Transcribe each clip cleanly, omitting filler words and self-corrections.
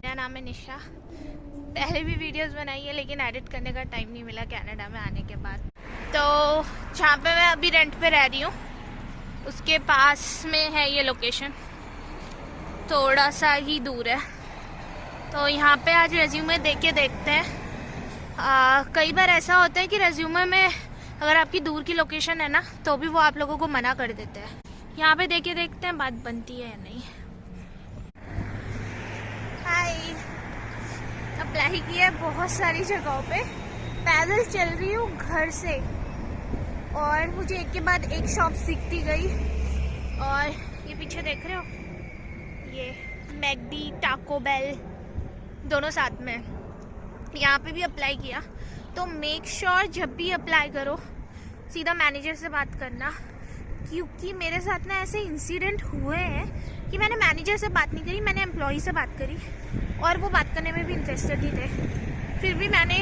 मेरा नाम है निशा। पहले भी वीडियोस बनाई है लेकिन एडिट करने का टाइम नहीं मिला कनाडा में आने के बाद। तो जहाँ पे मैं अभी रेंट पे रह रही हूँ उसके पास में है ये लोकेशन, थोड़ा सा ही दूर है। तो यहाँ पे आज रेज्यूमे देख के देखते हैं। कई बार ऐसा होता है कि रेज्यूमे में अगर आपकी दूर की लोकेशन है ना तो भी वो आप लोगों को मना कर देते हैं। यहाँ पे देख के देखते हैं बात बनती है या नहीं। हाय, अप्लाई किया है बहुत सारी जगहों पे, पैदल चल रही हूँ घर से और मुझे एक के बाद एक शॉप दिखती गई। और ये पीछे देख रहे हो, ये मैकडी, टाको बेल दोनों साथ में। यहाँ पे भी अप्लाई किया। तो मेक श्योर जब भी अप्लाई करो सीधा मैनेजर से बात करना, क्योंकि मेरे साथ ना ऐसे इंसिडेंट हुए हैं कि मैंने मैनेजर से बात नहीं करी, मैंने एम्प्लॉय से बात करी और वो बात करने में भी इंटरेस्टेड नहीं थे। फिर भी मैंने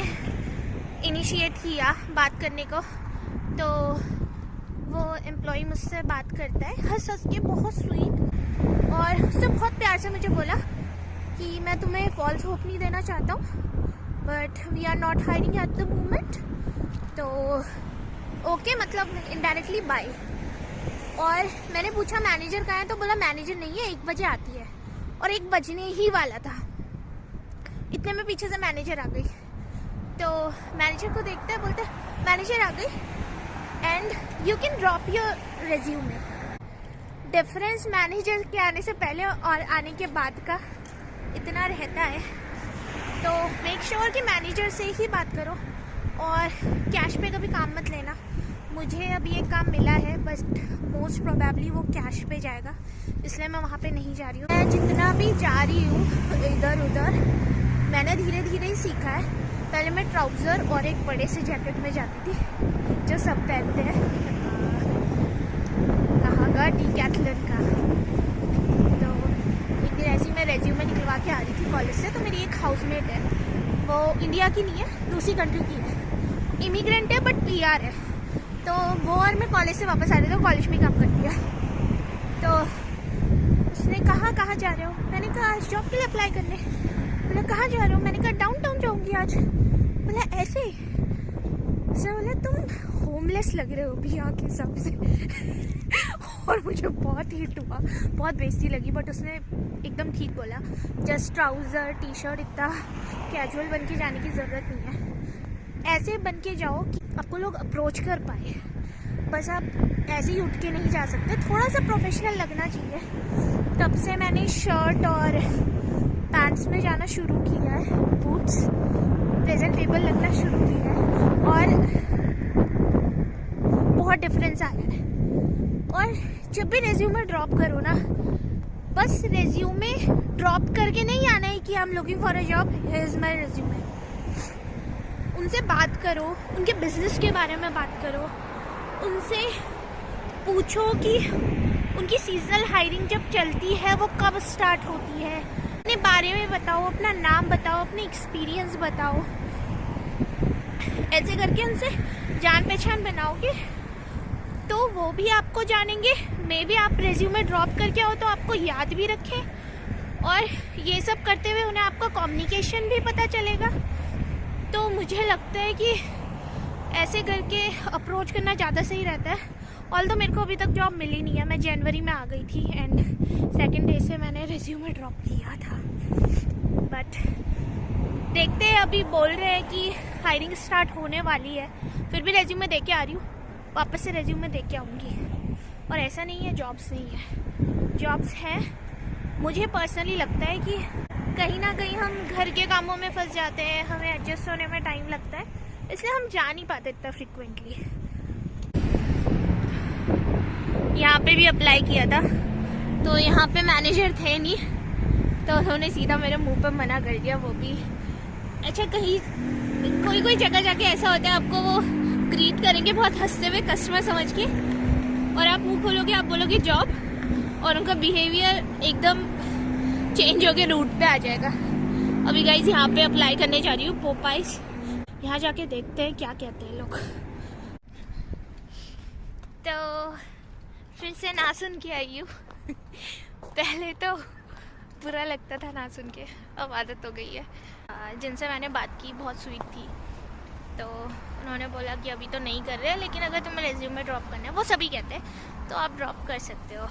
इनिशिएट किया बात करने को, तो वो एम्प्लॉय मुझसे बात करता है हंस हंस के, बहुत स्वीट, और उसने बहुत प्यार से मुझे बोला कि मैं तुम्हें फॉल्स होप नहीं देना चाहता हूँ but we are not hiring at the moment. तो ओके, मतलब इनडायरेक्टली बाय। और मैंने पूछा मैनेजर कहाँ है, तो बोला मैनेजर नहीं है, 1 बजे आती है, और 1 बजने ही वाला था। इतने में पीछे से मैनेजर आ गई। तो मैनेजर को देखते हैं, बोलते मैनेजर आ गई and you can drop your resume. Difference manager के आने से पहले और आने के बाद का इतना रहता है। तो मेक श्योर कि मैनेजर से ही बात करो और कैश पे कभी काम मत लेना। मुझे अभी एक काम मिला है बस मोस्ट प्रोबेबली वो कैश पे जाएगा, इसलिए मैं वहाँ पे नहीं जा रही हूँ। मैं जितना भी जा रही हूँ इधर उधर मैंने धीरे धीरे ही सीखा है। पहले मैं ट्राउज़र और एक बड़े से जैकेट में जाती थी जो सब पहनते हैं, कहाँ का डीकैथलॉन का। तो एक दिन ऐसी मैं रेज्यूमे निकलवा के आ रही थी कॉलेज से। तो मेरी एक हाउसमेट है, वो इंडिया की नहीं है, दूसरी कंट्री की है, इमिग्रेंट है बट PR है। तो वो और मैं कॉलेज से वापस आ रहे थे, कॉलेज में काम करती है। तो उसने कहा कहाँ जा रहे हो, मैंने कहा आज जॉब के लिए अप्लाई करने। बोला कहाँ जा रहे हो, मैंने कहा डाउनटाउन जाऊँगी आज। बोला ऐसे ही, उसने बोला तुम होमलेस लग रहे हो भी यहाँ के हिसाब से। और मुझे बहुत हिट हुआ, बहुत बेइज्जती लगी, बट उसने एकदम ठीक बोला। जस्ट ट्राउज़र T-शर्ट, इतना कैजुअल बन के जाने की ज़रूरत नहीं है। ऐसे बन के जाओ कि आपको लोग अप्रोच कर पाए। बस आप ऐसे ही उठ के नहीं जा सकते, थोड़ा सा प्रोफेशनल लगना चाहिए। तब से मैंने शर्ट और पैंट्स में जाना शुरू किया है, बूट्स, प्रेजेंटेबल लगना शुरू किया है और बहुत डिफरेंस आ रहा है। और जब भी रेज्यूमे ड्रॉप करो ना, बस रेज्यूमे ड्रॉप करके नहीं आना है कि I am looking for a job, here is my resume. उनसे बात करो, उनके बिजनेस के बारे में बात करो, उनसे पूछो कि उनकी सीजनल हायरिंग जब चलती है वो कब स्टार्ट होती है, अपने बारे में बताओ, अपना नाम बताओ, अपनी एक्सपीरियंस बताओ। ऐसे करके उनसे जान पहचान बनाओगे तो वो भी आपको जानेंगे। मे बी आप रेज्यूमे ड्रॉप करके आओ तो आपको याद भी रखें, और ये सब करते हुए उन्हें आपका कम्युनिकेशन भी पता चलेगा। तो मुझे लगता है कि ऐसे करके अप्रोच करना ज़्यादा सही रहता है। ऑल्दो मेरे को अभी तक जॉब मिली नहीं है, मैं जनवरी में आ गई थी एंड 2nd डे से मैंने रेज्यूमे ड्रॉप किया था। बट देखते हैं, अभी बोल रहे हैं कि हायरिंग स्टार्ट होने वाली है। फिर भी रेज्यूमे दे के आ रही हूँ, वापस से रेज्यूमे दे के आऊँगी। और ऐसा नहीं है जॉब्स नहीं है, जॉब्स हैं। मुझे पर्सनली लगता है कि कहीं ना कहीं हम घर के कामों में फंस जाते हैं, हमें एडजस्ट होने में टाइम लगता है, इसलिए हम जा नहीं पाते इतना फ्रिक्वेंटली। यहाँ पे भी अप्लाई किया था तो यहाँ पे मैनेजर थे नहीं, तो उन्होंने सीधा मेरे मुंह पे मना कर दिया। वो भी अच्छा, कहीं कोई जगह जाके ऐसा होता है आपको वो ग्रीट करेंगे बहुत हंसते हुए कस्टमर समझ के, और आप मुंह खोलोगे, आप बोलोगे जॉब, और उनका बिहेवियर एकदम चेंज होके रूट पे आ जाएगा। अभी गाइस यहाँ पे अप्लाई करने जा रही हूँ, पोपाइस। यहाँ जाके देखते हैं क्या कहते हैं लोग। तो फिर से ना सुन के आई हूँ। पहले तो बुरा लगता था ना सुन के, अब आदत हो गई है। जिनसे मैंने बात की बहुत स्वीट थी, तो उन्होंने बोला कि अभी तो नहीं कर रहे, लेकिन अगर तुम्हें रेज्यूमे ड्रॉप करना है, वो सभी कहते हैं, तो आप ड्रॉप कर सकते हो।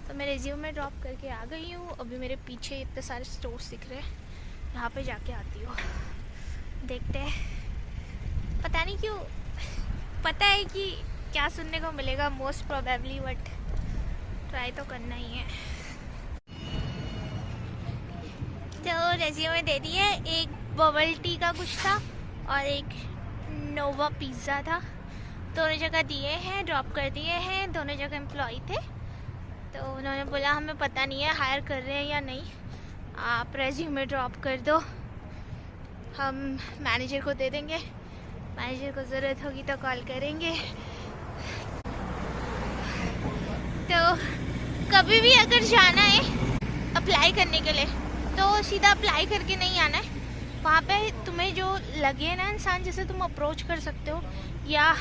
तो मैं रेज्यूमे ड्रॉप करके आ गई हूँ। अभी मेरे पीछे इतने सारे स्टोर्स दिख रहे हैं, यहाँ पे जाके आती हूँ, देखते हैं। पता नहीं क्यों, पता है कि क्या सुनने को मिलेगा मोस्ट प्रोबेबली, बट ट्राई तो करना ही है। तो रेज्यूमे दे दिए, एक बबल टी का कुछ था और एक नोवा पिज़्ज़ा था, दोनों जगह दिए हैं, ड्रॉप कर दिए हैं। दोनों जगह एम्प्लॉय थे, तो उन्होंने बोला हमें पता नहीं है हायर कर रहे हैं या नहीं, आप रेज्यूमे ड्रॉप कर दो, हम मैनेजर को दे देंगे, मैनेजर को ज़रूरत होगी तो कॉल करेंगे। तो कभी भी अगर जाना है अप्लाई करने के लिए, तो सीधा अप्लाई करके नहीं आना है। वहाँ पे तुम्हें जो लगे ना इंसान जिसे तुम अप्रोच कर सकते हो, या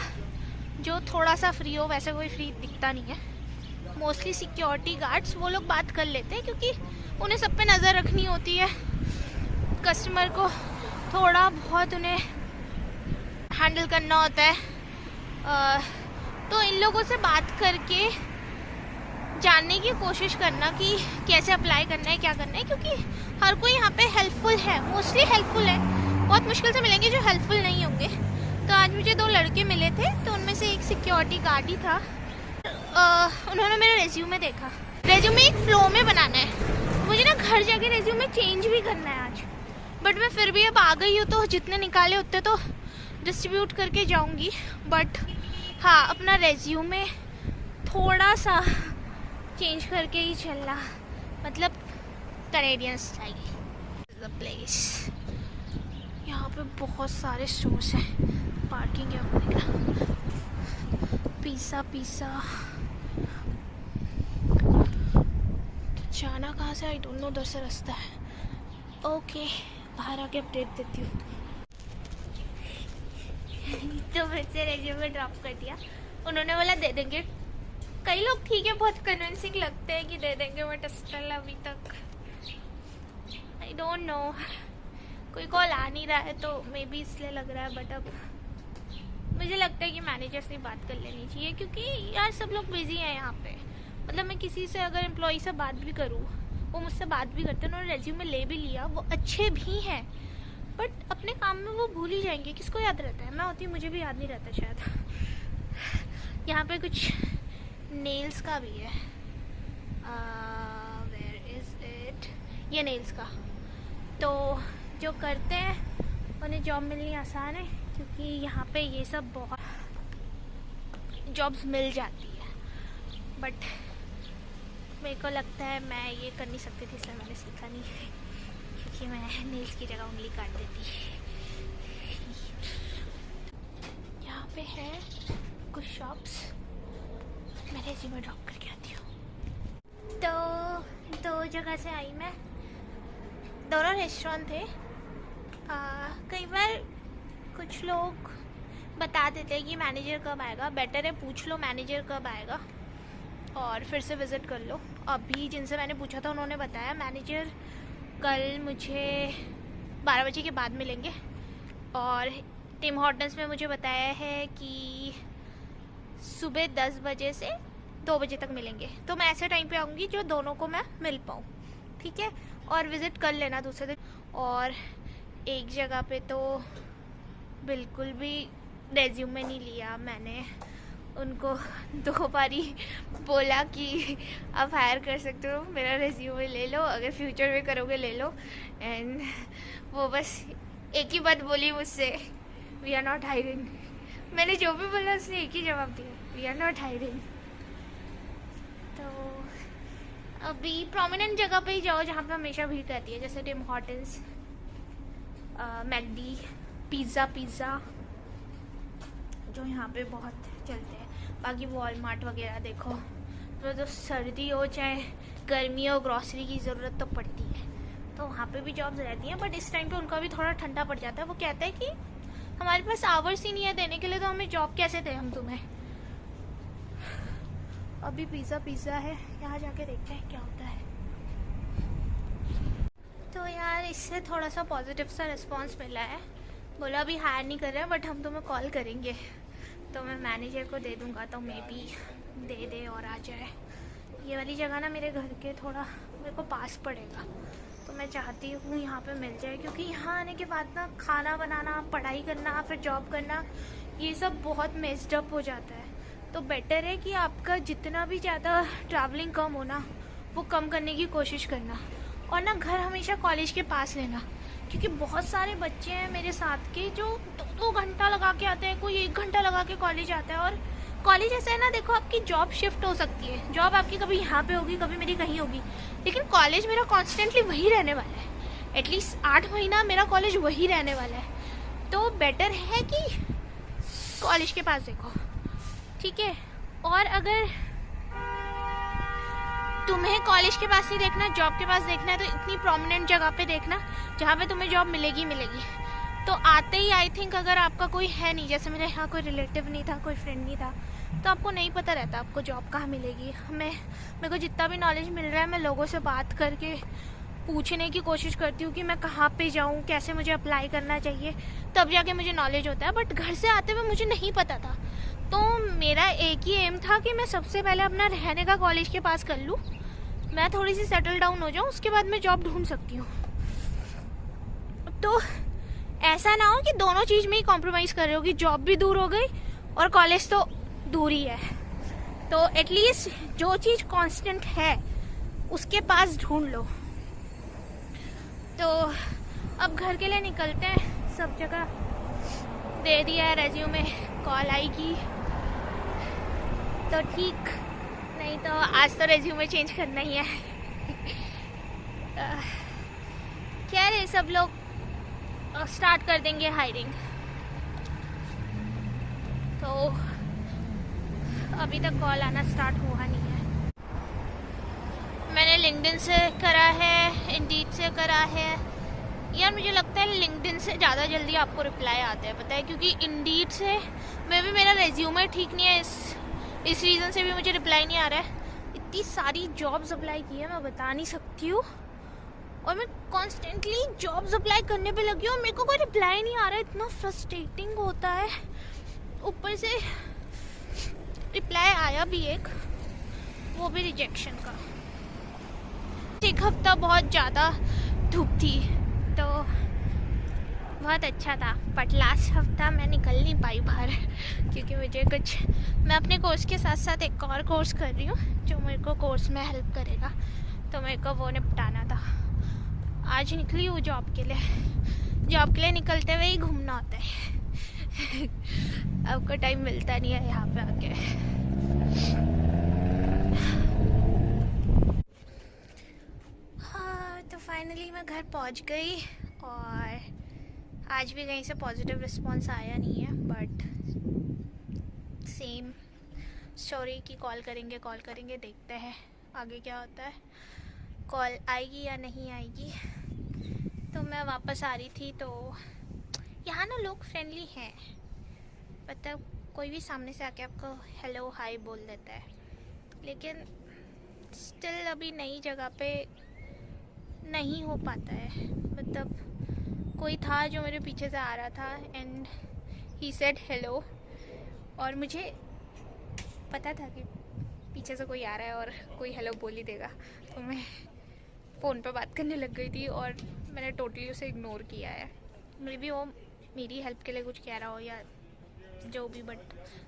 जो थोड़ा सा फ्री हो, वैसे कोई फ्री दिखता नहीं है। मोस्टली सिक्योरिटी गार्ड्स वो लोग बात कर लेते हैं, क्योंकि उन्हें सब पे नज़र रखनी होती है, कस्टमर को थोड़ा बहुत उन्हें हैंडल करना होता है। तो इन लोगों से बात करके जानने की कोशिश करना कि कैसे अप्लाई करना है, क्या करना है, क्योंकि हर कोई यहाँ पे हेल्पफुल है, मोस्टली हेल्पफुल है। बहुत मुश्किल से मिलेंगे जो हेल्पफुल नहीं होंगे। तो आज मुझे 2 लड़के मिले थे, तो उनमें से एक सिक्योरिटी गार्ड ही था। उन्होंने मेरा रेज्यूमे देखा, रेज्यूमे एक फ्लो में बनाना है, मुझे ना घर जाके रेज्यूमे चेंज भी करना है आज, बट मैं फिर भी अब आ गई हूँ, तो जितने निकाले उतने तो डिस्ट्रीब्यूट करके जाऊँगी। बट हाँ, अपना रेज्यूमे थोड़ा सा चेंज करके ही चलना, मतलब कैनेडियन स्टाइल प्लेस। यहाँ पे बहुत सारे स्टोर्स हैं, पार्किंग है अपने का। पिज़्ज़ा जाना कहाँ से, आई डोंट नो, उधर से रास्ता है। ओके, बाहर आके अपडेट देती हूँ। तो फिर से रेज्यूमे ड्रॉप कर दिया, उन्होंने बोला दे देंगे। कई लोग ठीक है, बहुत कन्विंसिंग लगते हैं कि दे देंगे, बट स्टिल अभी तक आई डोंट नो, कोई कॉल आ नहीं रहा है, तो मे बी इसलिए लग रहा है। बट अब मुझे लगता है कि मैनेजर से बात कर लेनी चाहिए, क्योंकि यार सब लोग बिजी हैं यहाँ पे। मतलब मैं किसी से अगर एम्प्लॉय से बात भी करूँ, वो मुझसे बात भी करते हैं, उन्होंने रेज्यूमे ले भी लिया, वो अच्छे भी हैं, बट अपने काम में वो भूल ही जाएंगे। किसको याद रहता है, मैं होती मुझे भी याद नहीं रहता शायद। यहाँ पे कुछ नेल्स का भी है, वेयर इज इट, ये नेल्स का। तो जो करते हैं उन्हें जॉब मिलनी आसान है, क्योंकि यहाँ पे ये सब बहुत जॉब्स मिल जाती है। बट मेरे को लगता है मैं ये कर नहीं सकती थी, इसलिए मैंने सीखा नहीं, क्योंकि मैं नेल्स की जगह उंगली काट देती। यहाँ पे है कुछ शॉप्स, मैं रेज्यूमे ड्रॉप करके आती हूँ। तो 2 जगह से आई मैं, दोनों रेस्टोरेंट थे। कई बार कुछ लोग बता देते हैं कि मैनेजर कब आएगा, बेटर है पूछ लो मैनेजर कब आएगा और फिर से विज़िट कर लो। अभी जिनसे मैंने पूछा था उन्होंने बताया मैनेजर कल मुझे 12 बजे के बाद मिलेंगे, और टिम हॉर्टन्स में मुझे बताया है कि सुबह 10 बजे से 2 बजे तक मिलेंगे। तो मैं ऐसे टाइम पे आऊँगी जो दोनों को मैं मिल पाऊँ, ठीक है। और विज़िट कर लेना दूसरे दिन। और एक जगह पे तो बिल्कुल भी रेज्यूमे नहीं लिया मैंने, उनको 2 बारी बोला कि आप हायर कर सकते हो, मेरा रेज्यूमे ले लो, अगर फ्यूचर में करोगे ले लो। एंड वो बस एक ही बात बोली मुझसे, वी आर नॉट हायरिंग। मैंने जो भी बोला उसने एक ही जवाब दिया, वी आर नॉट हायरिंग। तो अभी प्रोमिनेंट जगह पे ही जाओ जहाँ पे हमेशा भीड़ रहती है, जैसे टिम हॉर्टन्स, मैकडी, पिज़्ज़ा जो यहाँ पे बहुत चलते हैं। बाकी वॉलमार्ट वगैरह देखो, तो सर्दी हो चाहे गर्मी हो, ग्रॉसरी की ज़रूरत तो पड़ती है, तो वहाँ पे भी जॉब्स रहती हैं। बट इस टाइम पे उनका भी थोड़ा ठंडा पड़ जाता है। वो कहते हैं कि हमारे पास आवर्स ही नहीं है देने के लिए, तो हमें जॉब कैसे दें हम तुम्हें। अभी पिज़्ज़ा है, यहाँ जाके देखते हैं क्या होता है। तो यार इससे थोड़ा सा पॉजिटिव सा रिस्पांस मिला है। बोला अभी हायर नहीं कर रहे हैं बट हम तुम्हें कॉल करेंगे, तो मैं मैनेजर को दे दूँगा तो मे बी दे दे और आ जाए। ये वाली जगह ना मेरे घर के थोड़ा मेरे को पास पड़ेगा, तो मैं चाहती हूँ यहाँ पे मिल जाए, क्योंकि यहाँ आने के बाद ना खाना बनाना, पढ़ाई करना, फिर जॉब करना, ये सब बहुत मेस्ड अप हो जाता है। तो बेटर है कि आपका जितना भी ज़्यादा ट्रैवलिंग कम हो ना, वो कम करने की कोशिश करना, और ना घर हमेशा कॉलेज के पास लेना, क्योंकि बहुत सारे बच्चे हैं मेरे साथ के जो 2 घंटा लगा के आते हैं, कोई 1 घंटा लगा के कॉलेज आता है। और कॉलेज ऐसा है ना, देखो आपकी जॉब शिफ्ट हो सकती है, जॉब आपकी कभी यहाँ पे होगी, कभी मेरी कहीं होगी, लेकिन कॉलेज मेरा कॉन्स्टेंटली वही रहने वाला है। एटलीस्ट 8 महीना मेरा कॉलेज वही रहने वाला है। तो बेटर है कि कॉलेज के पास देखो, ठीक है। और अगर तुम्हें कॉलेज के पास नहीं देखना, जॉब के पास देखना है, तो इतनी प्रोमिनेंट जगह पे देखना जहाँ पे तुम्हें जॉब मिलेगी। तो आते ही आई थिंक अगर आपका कोई है नहीं, जैसे मेरे यहाँ कोई रिलेटिव नहीं था, कोई फ्रेंड नहीं था, तो आपको नहीं पता रहता आपको जॉब कहाँ मिलेगी। मेरे को जितना भी नॉलेज मिल रहा है, मैं लोगों से बात करके पूछने की कोशिश करती हूँ कि मैं कहाँ पे जाऊँ, कैसे मुझे अप्लाई करना चाहिए, तब जाके मुझे नॉलेज होता है। बट घर से आते हुए मुझे नहीं पता था, तो मेरा एक ही एम था कि मैं सबसे पहले अपना रहने का कॉलेज के पास कर लूँ, मैं थोड़ी सी सेटल डाउन हो जाऊँ, उसके बाद मैं जॉब ढूंढ सकती हूँ। तो ऐसा ना हो कि दोनों चीज़ में ही कॉम्प्रोमाइज़ कर रहे हो, कि जॉब भी दूर हो गई और कॉलेज तो दूर ही है। तो एटलीस्ट जो चीज़ कांस्टेंट है उसके पास ढूंढ लो। तो अब घर के लिए निकलते हैं, सब जगह दे दिया है रेज्यूमे, कॉल आएगी तो ठीक, नहीं तो आज तो रेज्यूमे चेंज करना ही है। क्या है, सब लोग स्टार्ट कर देंगे हायरिंग, तो अभी तक कॉल आना स्टार्ट हुआ नहीं है। मैंने लिंक्डइन से करा है, इंडीड से करा है। यार मुझे लगता है लिंक्डइन से ज़्यादा जल्दी आपको रिप्लाई आते हैं, पता है, क्योंकि इंडीड से मैं भी, मेरा रेज्यूमे ठीक नहीं है, इस रीज़न से भी मुझे रिप्लाई नहीं आ रहा है। इतनी सारी जॉब्स अप्लाई की है, मैं बता नहीं सकती हूँ, और मैं कॉन्स्टेंटली जॉब्स अप्लाई करने पे लगी हूँ, मेरे को कोई रिप्लाई नहीं आ रहा है, इतना फ्रस्ट्रेटिंग होता है। ऊपर से रिप्लाई आया भी एक, वो भी रिजेक्शन का। एक हफ्ता बहुत ज़्यादा धूप थी तो बहुत अच्छा था, बट लास्ट हफ्ता मैं निकल नहीं पाई बाहर, क्योंकि मुझे कुछ, मैं अपने कोर्स के साथ साथ एक और कोर्स कर रही हूँ जो मेरे को कोर्स में हेल्प करेगा, तो मेरे को वो निपटाना था। आज निकली हूँ जॉब के लिए। जॉब के लिए निकलते हुए ही घूमना होता है। आपको टाइम मिलता नहीं है यहाँ पे आके। हाँ, तो फाइनली मैं घर पहुँच गई, और आज भी कहीं से पॉजिटिव रिस्पांस आया नहीं है, बट सेम स्टोरी की कॉल करेंगे, देखते हैं आगे क्या होता है, कॉल आएगी या नहीं आएगी। तो मैं वापस आ रही थी, तो यहाँ ना लोग फ्रेंडली हैं, मतलब कोई भी सामने से आके आपको हेलो हाय बोल देता है, लेकिन स्टिल अभी नई जगह पे नहीं हो पाता है। मतलब कोई था जो मेरे पीछे से आ रहा था एंड ही सेड हेलो, और मुझे पता था कि पीछे से कोई आ रहा है और कोई हेलो बोल ही देगा, तो मैं फ़ोन पे बात करने लग गई थी और मैंने टोटली उसे इग्नोर किया है। मे बी वो मेरी हेल्प के लिए कुछ कह रहा हो या जो भी, but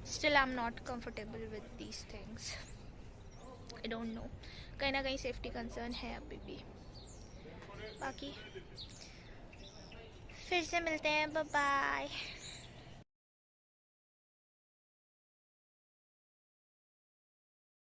still I am not comfortable with these things. I don't know, कहीं ना कहीं सेफ्टी कंसर्न है अभी भी। बाकी फिर से मिलते हैं, बाय बाय।